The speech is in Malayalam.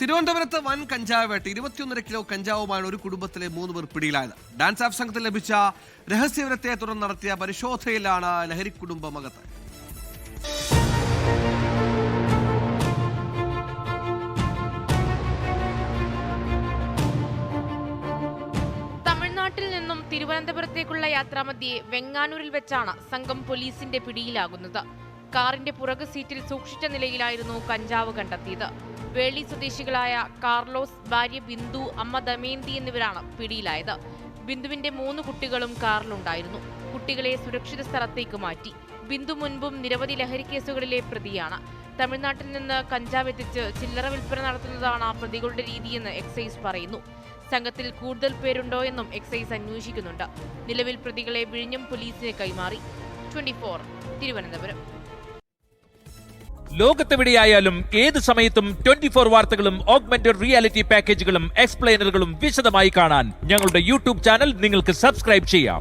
തിരുവനന്തപുരത്ത് വൻ കഞ്ചാവ് വേട്ട 21.5 കിലോ കഞ്ചാവുമാണ് ഒരു കുടുംബത്തിലെ 3 പേർ പിടിയിലായത്. ഡാൻസ് ആപ്പ് സംഘത്തിൽ ലഭിച്ച രഹസ്യവിവരത്തെ തുടർന്ന് നടത്തിയ പരിശോധനയിലാണ് ലഹരി കുടുംബം അകത്ത്. തമിഴ്നാട്ടിൽ നിന്നും തിരുവനന്തപുരത്തേക്കുള്ള യാത്രാമധ്യേ വെങ്ങാനൂരിൽ വെച്ചാണ് സംഘം പോലീസിന്റെ പിടിയിലാകുന്നത്. കാറിന്റെ പുറകു സീറ്റിൽ സൂക്ഷിച്ച നിലയിലായിരുന്നു കഞ്ചാവ് കണ്ടെത്തിയത്. വേളി സ്വദേശികളായ കാർലോസ്, ഭാര്യ ബിന്ദു, അമ്മ ദമയന്തി എന്നിവരാണ് പിടിയിലായത്. ബിന്ദുവിന്റെ 3 കുട്ടികളും കാറിലുണ്ടായിരുന്നു. കുട്ടികളെ സുരക്ഷിത സ്ഥലത്തേക്ക് മാറ്റി. ബിന്ദു മുൻപും നിരവധി ലഹരി കേസുകളിലെ പ്രതിയാണ്. തമിഴ്നാട്ടിൽ നിന്ന് കഞ്ചാവ് എത്തിച്ച് ചില്ലറ വിൽപ്പന നടത്തുന്നതാണ് പ്രതികളുടെ രീതിയെന്ന് എക്സൈസ് പറയുന്നു. സംഘത്തിൽ കൂടുതൽ പേരുണ്ടോ എന്നും എക്സൈസ് അന്വേഷിക്കുന്നുണ്ട്. നിലവിൽ പ്രതികളെ വിഴിഞ്ഞം പോലീസിന് കൈമാറി. 24 തിരുവനന്തപുരം. ലോകത്തെവിടെയായാലും ഏത് സമയത്തും 24 വാർത്തകളും ഓഗ്മെന്റഡ് റിയാലിറ്റി പാക്കേജുകളും എക്സ്പ്ലെയിനറുകളും വിശദമായി കാണാൻ ഞങ്ങളുടെ യൂട്യൂബ് ചാനൽ നിങ്ങൾക്ക് സബ്സ്ക്രൈബ് ചെയ്യാം.